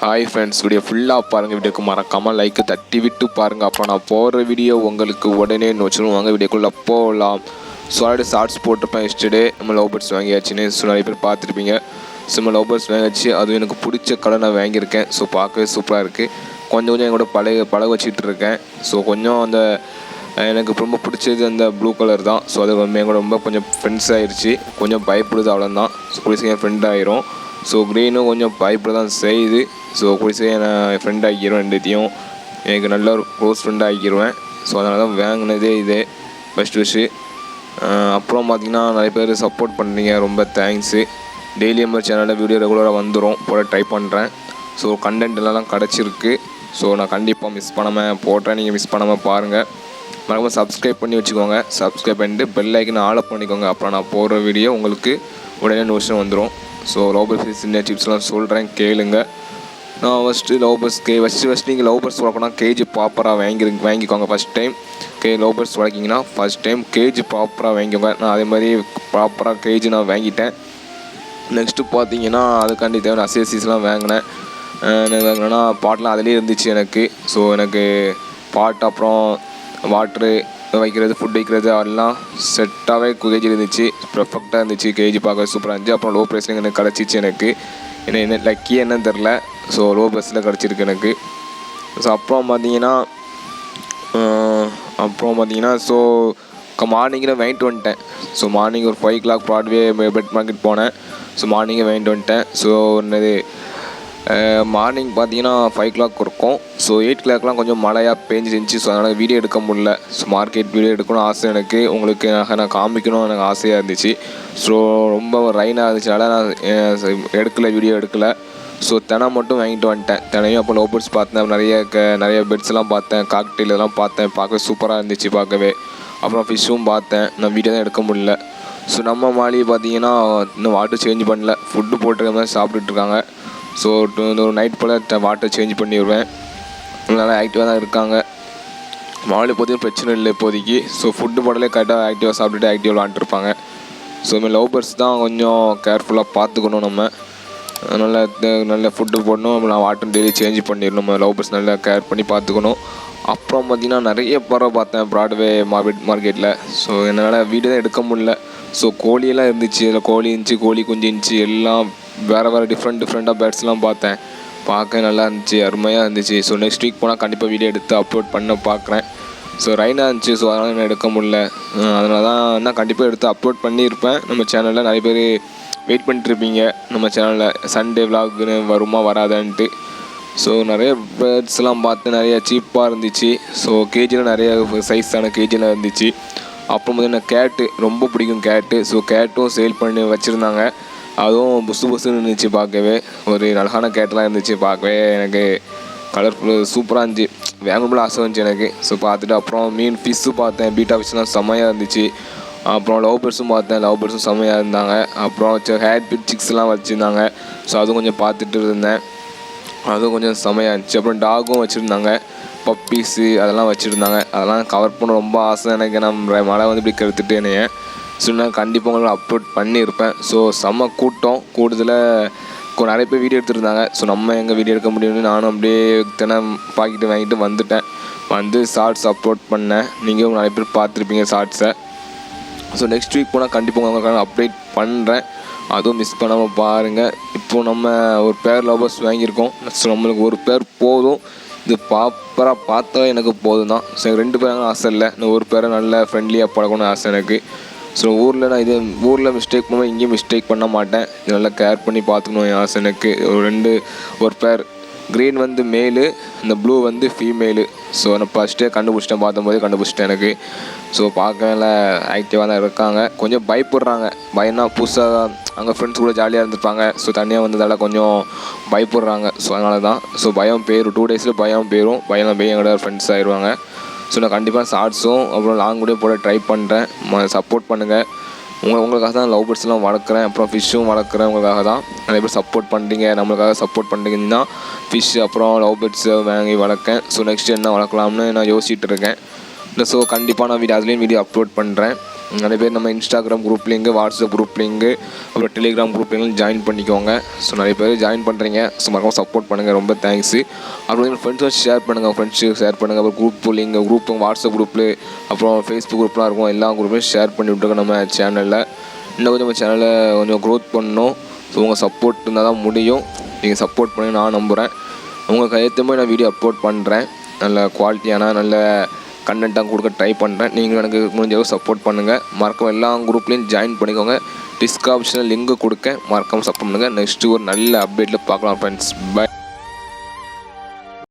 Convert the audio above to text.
Hi friends, video ஃபுல்லாக பாருங்கள். வீடியோக்கு மறக்காமல் லைக்கு தட்டி விட்டு பாருங்கள். அப்போ நான் போகிற வீடியோ உங்களுக்கு உடனே நோச்சிடுவாங்க. வீடியோக்குள்ளே போகலாம். ஸோ ஆல்ரெடி ஷார்ட்ஸ் போட்டிருப்பேன். எஸ்டர்டே நம்ம லவ் பேர்ட்ஸ் வாங்கியாச்சுன்னு. ஸோ நிறைய பேர் பார்த்துருப்பீங்க. ஸோ நம்ம லவ் பேர்ட்ஸ் வாங்கியாச்சு. அதுவும் எனக்கு பிடிச்ச கடை நான் வாங்கியிருக்கேன். ஸோ பார்க்கவே சூப்பராக இருக்குது. கொஞ்சம் என் கூட பழக வச்சுட்டு இருக்கேன். ஸோ கொஞ்சம் அந்த எனக்கு ரொம்ப பிடிச்சது அந்த ப்ளூ கலர் தான். ஸோ அது என் கூட ரொம்ப கொஞ்சம் ஃப்ரெண்ட்ஸ் ஆகிடுச்சு. கொஞ்சம் பயப்படுது அவ்வளோதான். ஸோ குடிச்சு என் ஃப்ரெண்ட் ஆகிரும். ஸோ க்ரீனும் கொஞ்சம் பயப்பட தான் செய்யுது. ஸோ குடிச்சு நான் என் ஃப்ரெண்ட் ஆகிடுவேன். ரெண்டுத்தையும் எனக்கு நல்ல ஒரு க்ளோஸ் ஃப்ரெண்டாக ஆகிடுவேன். ஸோ அதனால தான் வாங்கினதே இது ஃபஸ்ட்டு. அப்புறம் பார்த்திங்கன்னா நிறைய பேர் சப்போர்ட் பண்ணுறீங்க, ரொம்ப தேங்க்ஸு. டெய்லி நம்ம சேனலில் வீடியோ ரெகுலராக வந்துடும், போட ட்ரை பண்ணுறேன். ஸோ கண்டென்ட் எல்லாம் கிடச்சிருக்கு. ஸோ நான் கண்டிப்பாக மிஸ் பண்ணாமல் போடுறேன். நீங்கள் மிஸ் பண்ணாமல் பாருங்கள். மறக்காமல் சப்ஸ்கிரைப் பண்ணி வச்சுக்கோங்க. சப்ஸ்கிரைப் பண்ணிட்டு பெல் ஐக்கனை ஆல் அப் பண்ணிக்கோங்க. அப்புறம் நான் போடுற வீடியோ உங்களுக்கு உடனே நோட்டிஃபிகேஷன் வந்துடும். ஸோ லவ் பேர்ட்ஸ் சின்ன டிப்ஸ்லாம் சொல்கிறேன், கேளுங்க. நான் ஃபஸ்ட்டு லவ் பேர்ட்ஸ் ஃபஸ்ட்டு நீங்கள் லவ் பேர்ட்ஸ் வளர்க்கணும், கேஜி ப்ராப்பராக வாங்கிக்கோங்க. ஃபஸ்ட் டைம் லவ் பேர்ட்ஸ் வளர்க்கிங்கன்னா ஃபஸ்ட் டைம் கேஜி ப்ராப்பராக வாங்கிக்கோங்க. நான் அதே மாதிரி ப்ராப்பராக கேஜி நான் வாங்கிட்டேன். நெக்ஸ்ட்டு பார்த்தீங்கன்னா அதுக்காண்டி தேவையான அசேசிஸ்லாம் வாங்கினேன். வாங்கினேன்னா பாட்டெலாம் அதிலே இருந்துச்சு எனக்கு. ஸோ எனக்கு பாட் அப்புறம் வாட்ரு வைக்கிறது, ஃபுட் வைக்கிறது அதெல்லாம் செட்டாகவே கேஜி இருந்துச்சு. பர்ஃபெக்டாக இருந்துச்சு. கேஜி பார்க்க சூப்பராக இருந்துச்சு. அப்புறம் லோ ப்ரைஸ்லேயும் எனக்கு கிடச்சிச்சு. எனக்கு என்ன லக்கியாக என்னன்னு தெரில. ஸோ லோ ப்ரைஸில் கிடச்சிருக்கு எனக்கு. ஸோ அப்புறம் பார்த்தீங்கன்னா ஸோ மார்னிங்கில் வாங்கிட்டு வந்துட்டேன். ஸோ மார்னிங் ஒரு 5 o'clock ப்ராட்வே பெட் மார்க்கெட் போனேன். ஸோ மார்னிங்கே வாங்கிட்டு வந்துட்டேன். ஸோ என்னது மார்னிங் பார்த்தீங்கன்னா 5 o'clock இருக்கும். ஸோ 8 o'clockலாம் கொஞ்சம் மழையாக பேஞ்சிருந்துச்சு. ஸோ அதனால் வீடியோ எடுக்க முடியல. ஸோ மார்க்கெட் வீடியோ எடுக்கணும்னு ஆசை எனக்கு. உங்களுக்கு நான் காமிக்கணும் எனக்கு ஆசையாக இருந்துச்சு. ஸோ ரொம்ப ரெயினாக இருந்துச்சுனால நான் வீடியோ எடுக்கலை. ஸோ தினம் மட்டும் வாங்கிட்டு வந்துட்டேன். தினையும் அப்போ லவ் பேர்ட்ஸ் பார்த்தேன். நிறைய பெட்ஸ்லாம் பார்த்தேன். காக்டெயில் இதெல்லாம் பார்த்தேன். பார்க்க சூப்பராக இருந்துச்சு பார்க்கவே. அப்புறம் ஃபிஷ்ஷும் பார்த்தேன். நான் வீடியோ தான் எடுக்க முடியல. ஸோ நம்ம மாலி பார்த்தீங்கன்னா இன்னும் வாட்டர் சேஞ்ச் பண்ணல. ஃபுட்டு போட்டுருக்க மாதிரி சாப்பிட்டுட்ருக்காங்க. ஸோ ஒரு நைட் போல் வாட்டர் சேஞ்ச் பண்ணிடுவேன். நல்லா ஆக்டிவாக தான் இருக்காங்க. மாலி பார்த்தீங்கன்னா பிரச்சனை இல்லை இப்போதைக்கு. ஸோ ஃபுட்டு போடலே கரெக்டாக ஆக்டிவாக சாப்பிட்டுட்டு ஆக்டிவாக விளாண்டுருப்பாங்க. ஸோ இதுமாதிரி லவ் பேர்ட்ஸ் தான் கொஞ்சம் கேர்ஃபுல்லாக பார்த்துக்கணும். நம்ம நல்ல ஃபுட்டு போடணும். நான் வாட்டர் டெய்லி சேஞ்ச் பண்ணிடணும். நம்ம லவ் பேர்ட்ஸ் நல்லா கேர் பண்ணி பார்த்துக்கணும். அப்புறம் பார்த்திங்கன்னா நிறைய பறவை பார்த்தேன் ப்ராட்வே மார்க்கெட்டில். ஸோ என்னால் வீடியோ தான் எடுக்க முடியல. ஸோ கோழியெல்லாம் இருந்துச்சு. அதில் கோழி இருந்துச்சு, கோழி குஞ்சு இருந்துச்சு. எல்லாம் வேறு டிஃப்ரெண்ட்டாக பேர்ட்ஸ்லாம் பார்த்தேன். பார்க்க நல்லா இருந்துச்சு, அருமையாக இருந்துச்சு. ஸோ நெக்ஸ்ட் வீக் போனால் கண்டிப்பாக வீடியோ எடுத்து அப்லோட் பண்ண பார்க்குறேன். ஸோ ரெயினாக இருந்துச்சு. ஸோ அதனால் நான் எடுக்க முடியல. அதனால தான் நான் கண்டிப்பாக எடுத்து அப்லோட் பண்ணியிருப்பேன். நம்ம சேனலில் நிறைய பேர் வெயிட் பண்ணிட்டுருப்பீங்க. நம்ம சேனலில் சண்டே விலாக்னு வருமா வராதான்ட்டு. ஸோ நிறைய பேர்ட்ஸ்லாம் பார்த்து நிறைய சீப்பாக இருந்துச்சு. ஸோ கேஜியில் நிறைய சைஸான கேஜிலாம் இருந்துச்சு. அப்புறம் பார்த்தீங்கன்னா கேட்டு ரொம்ப பிடிக்கும் கேட்டு. ஸோ கேட்டும் சேல் பண்ணி வச்சுருந்தாங்க. அதுவும் புதுசுன்னு இருந்துச்சு பார்க்கவே. ஒரு அழகான கேட்டெலாம் இருந்துச்சு பார்க்கவே. எனக்கு கலர்ஃபுல்லு சூப்பராக இருந்துச்சு. வேங்கணும்ல ஆசை இருந்துச்சு எனக்கு. ஸோ பார்த்துட்டு அப்புறம் ஃபிஷ்ஷு பார்த்தேன். பீட்டா ஃபிஷ்லாம் செம்மையாக இருந்துச்சு. அப்புறம் லவ் பேர்ட்ஸும் பார்த்தேன். லவ் பேர்ட்ஸும் செம்மையாக இருந்தாங்க. அப்புறம் ஹேட் பிட் சிக்ஸ்லாம் வச்சுருந்தாங்க. ஸோ அதுவும் கொஞ்சம் பார்த்துட்டு இருந்தேன். அதுவும் கொஞ்சம் செம்மையாக இருந்துச்சு. அப்புறம் டாகும் வச்சுருந்தாங்க. பப்பீஸு அதெல்லாம் வச்சுருந்தாங்க. அதெல்லாம் கவர் பண்ண ரொம்ப ஆசை எனக்கு. நான் மழை வந்து இப்படி கெடுத்துட்டு என்னைய. ஸோ நான் கண்டிப்பாக உங்களுக்கு அப்லோட் பண்ணியிருப்பேன். ஸோ செம்ம கூட்டத்தில் நிறைய பேர் வீடியோ எடுத்துருந்தாங்க. ஸோ நம்ம எங்கே வீடியோ எடுக்க முடியும்னு நானும் அப்படியே பாக்கெட்டு வாங்கிட்டு வந்துட்டேன். வந்து ஷார்ட்ஸ் அப்லோட் பண்ணேன். நீங்களும் நிறைய பேர் பார்த்துருப்பீங்க ஷார்ட்ஸை. ஸோ நெக்ஸ்ட் வீக் போனால் கண்டிப்பாக உங்களுக்கு அப்டேட் பண்ணுறேன். அதுவும் மிஸ் பண்ணாமல் பாருங்கள். இப்போது நம்ம ஒரு பேர் லவ் பேர்ட்ஸ் வாங்கியிருக்கோம். ஸோ நம்மளுக்கு ஒரு பேர் போதும். இது ப்ராப்பராக பார்த்தா எனக்கு போதும் தான். ஸோ 2 பேரும் ஆசை இல்லை. இன்னும் ஒரு பேரை நல்ல ஃப்ரெண்ட்லியாக பழகணும்னு ஆசை எனக்கு. ஸோ நான் ஊரில் மிஸ்டேக் பண்ணுவேன், இங்கேயும் மிஸ்டேக் பண்ண மாட்டேன். இது நல்லா கேர் பண்ணி பார்த்துக்கணும் என் ஆசை எனக்கு. ஒரு பேர் க்ரீன் வந்து மேலு, இந்த ப்ளூ வந்து ஃபீமேலு. ஸோ நான் ஃபஸ்ட்டே கண்டுபிடிச்சிட்டேன் எனக்கு. ஸோ பார்க்கல ஆக்டிவாக தான் இருக்காங்க. கொஞ்சம் பயப்படுறாங்க. பயம்னா புதுசாக அங்கே ஃப்ரெண்ட்ஸ் கூட ஜாலியாக இருந்திருப்பாங்க. ஸோ தனியாக வந்ததால் கொஞ்சம் பயப்படுறாங்க. ஸோ அதனால தான். ஸோ பயம் போயிடும். 2 days பயம் போயிடும். பயம் எங்களோட ஃப்ரெண்ட்ஸ் ஆயிடுவாங்க. ஸோ நான் கண்டிப்பாக ஷார்ட்ஸும் அப்புறம் லாங் கூட போட ட்ரை பண்ணுறேன். சப்போர்ட் பண்ணுங்கள். உங்களுக்காக தான் லவ் பேர்ட்ஸ்லாம் வளர்க்குறேன். அப்புறம் ஃபிஷ்ஷும் வளர்க்குறேன். உங்களுக்காக தான் நிறைய பேர் சப்போர்ட் பண்ணுறீங்க. நம்மளுக்காக சப்போர்ட் பண்ணுறீங்கன்னா ஃபிஷ் அப்புறம் லவ் பேர்ட்ஸை வாங்கி வளர்க்கேன். ஸோ நெக்ஸ்ட்டு என்ன வளர்க்கலாம்னு நான் யோசிச்சுட்டு இருக்கேன். ஸோ கண்டிப்பாக நான் அதுலேயும் வீடியோ அப்லோட் பண்ணுறேன். நிறைய பேர் நம்ம Instagram group link, WhatsApp group link, அப்புறம் டெலிகிராம் குரூப் லிங்கு ஜாயின் பண்ணிக்கோங்க. ஸோ நிறைய பேர் ஜாயின் பண்ணுறீங்க. ஸோ மறக்காம சப்போர்ட் பண்ணுங்கள், ரொம்ப தேங்க்ஸு. அப்புறம் ஃப்ரெண்ட்ஸும் ஷேர் பண்ணுங்கள், ஃப்ரெண்ட்ஸுக்கு ஷேர் பண்ணுங்கள். அப்புறம் குரூப் வாட்ஸ்அப் குரூப்பு, அப்புறம் ஃபேஸ்புக் குரூப்லாம் இருக்கும், எல்லா குரூப்லையும் ஷேர் பண்ணி விட்டுருக்கோம் நம்ம சேனலில். இன்னும் கொஞ்சம் நம்ம சேனலை கொஞ்சம் க்ரோத் பண்ணணும். ஸோ உங்கள் சப்போர்ட் இருந்தால் தான் முடியும். நீங்கள் சப்போர்ட் பண்ணி நான் நம்புகிறேன். உங்களுக்கு ஏற்ற மாதிரி நான் வீடியோ அப்லோட் பண்ணுறேன். நல்ல குவாலிட்டியான நல்ல கண்டென்ட்டாக கொடுக்க ட்ரை பண்ணுறேன். நீங்களும் எனக்கு முடிஞ்சளவு சப்போர்ட் பண்ணுங்கள். மறக்காம எல்லா குரூப்லேயும் ஜாயின் பண்ணிக்கோங்க. டிஸ்கிரிப்ஷனில் லிங்க் கொடுக்க மறக்காமல் சப்போர்ட் பண்ணுங்கள். நெக்ஸ்ட்டு ஒரு நல்ல அப்டேட்டில் பார்க்கலாம் ஃப்ரெண்ட்ஸ். பை.